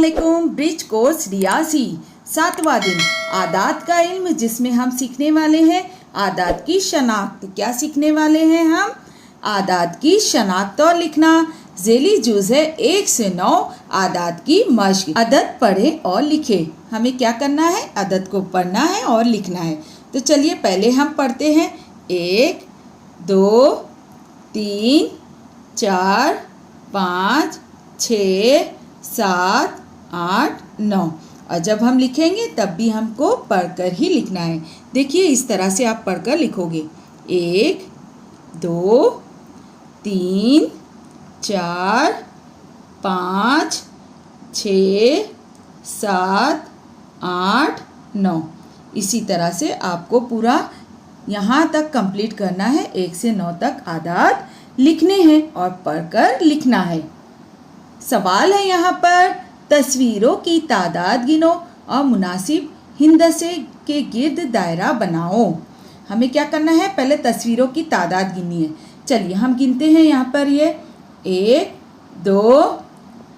अस्सलामुअलैकुम। Bridge course रियाजी 7वां दिन आदात का इल्म, जिसमें हम सीखने वाले हैं आदात की शनाख्त। क्या सीखने वाले हैं हम? आदात की शनाख्त और लिखना। ज़ेली जुज़ है 1 से 9 आदात की मश्क। अदद पढ़े और लिखे। हमें क्या करना है? अदद को पढ़ना है और लिखना है। तो चलिए पहले हम पढ़ते हैं 1 2 3 4 5 6 7 8 9। और जब हम लिखेंगे तब भी हमको पढ़कर ही लिखना है। देखिए इस तरह से आप पढ़कर लिखोगे 1 2 3 4 5 6 7 8 9। इसी तरह से आपको पूरा यहाँ तक कंप्लीट करना है। 1 से 9 तक आदात लिखने हैं और पढ़कर लिखना है। सवाल है यहाँ पर, तस्वीरों की तादाद गिनो और मुनासिब हिंदसे के गिर्द दायरा बनाओ। हमें क्या करना है? पहले तस्वीरों की तादाद गिननी है। चलिए हम गिनते हैं यहाँ पर। ये 1 2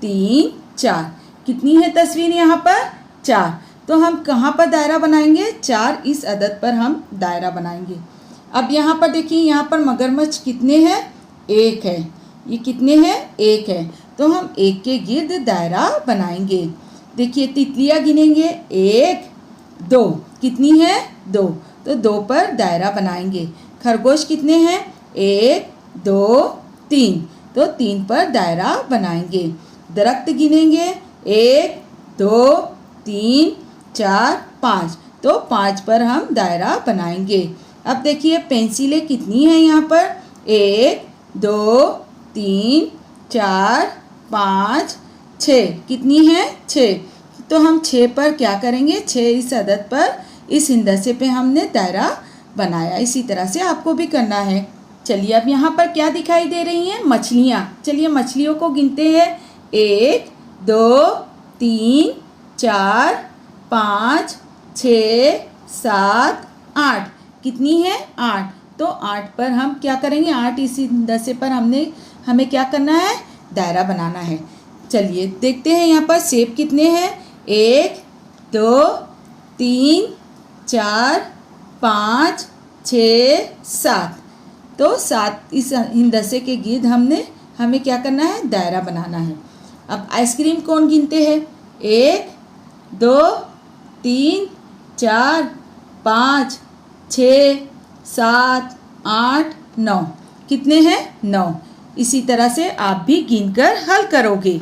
3 4। कितनी है तस्वीर यहाँ पर? 4। तो हम कहाँ पर दायरा बनाएंगे? 4 इस अदद पर हम दायरा बनाएंगे। अब यहाँ पर देखिए, यहाँ पर मगरमच्छ कितने हैं? 1 है। ये कितने हैं? 1 है। तो हम 1 के गिर्द दायरा बनाएंगे। देखिए तितलियाँ गिनेंगे 1 2। कितनी है? 2। तो 2 पर दायरा बनाएंगे। खरगोश कितने हैं? 1 2 3। तो 3 पर दायरा बनाएंगे। दरख्त गिनेंगे 1 2 3 4 5। तो 5 पर हम दायरा बनाएंगे। अब देखिए पेंसिलें कितनी हैं यहाँ पर? 1 2 3 4 5 6। कितनी है? 6। तो हम 6 पर क्या करेंगे? 6 इस अदद पर, इस हिंदसे पे हमने दायरा बनाया। इसी तरह से आपको भी करना है। चलिए अब यहाँ पर क्या दिखाई दे रही हैं? मछलियाँ। चलिए मछलियों को गिनते हैं 1 2 3 4 5 6 7 8। कितनी है? 8। तो 8 पर हम क्या करेंगे? 8 इस हिंदसे पर हमें क्या करना है? दायरा बनाना है। चलिए देखते हैं यहाँ पर सेब कितने हैं? 1 2 3 4 5 6 7। तो 7 इस हिंदसे के गिर्द हमें क्या करना है? दायरा बनाना है। अब आइसक्रीम कौन गिनते हैं? 1 2 3 4 5 6 7 8 9। कितने हैं? 9। इसी तरह से आप भी गिनकर हल करोगे।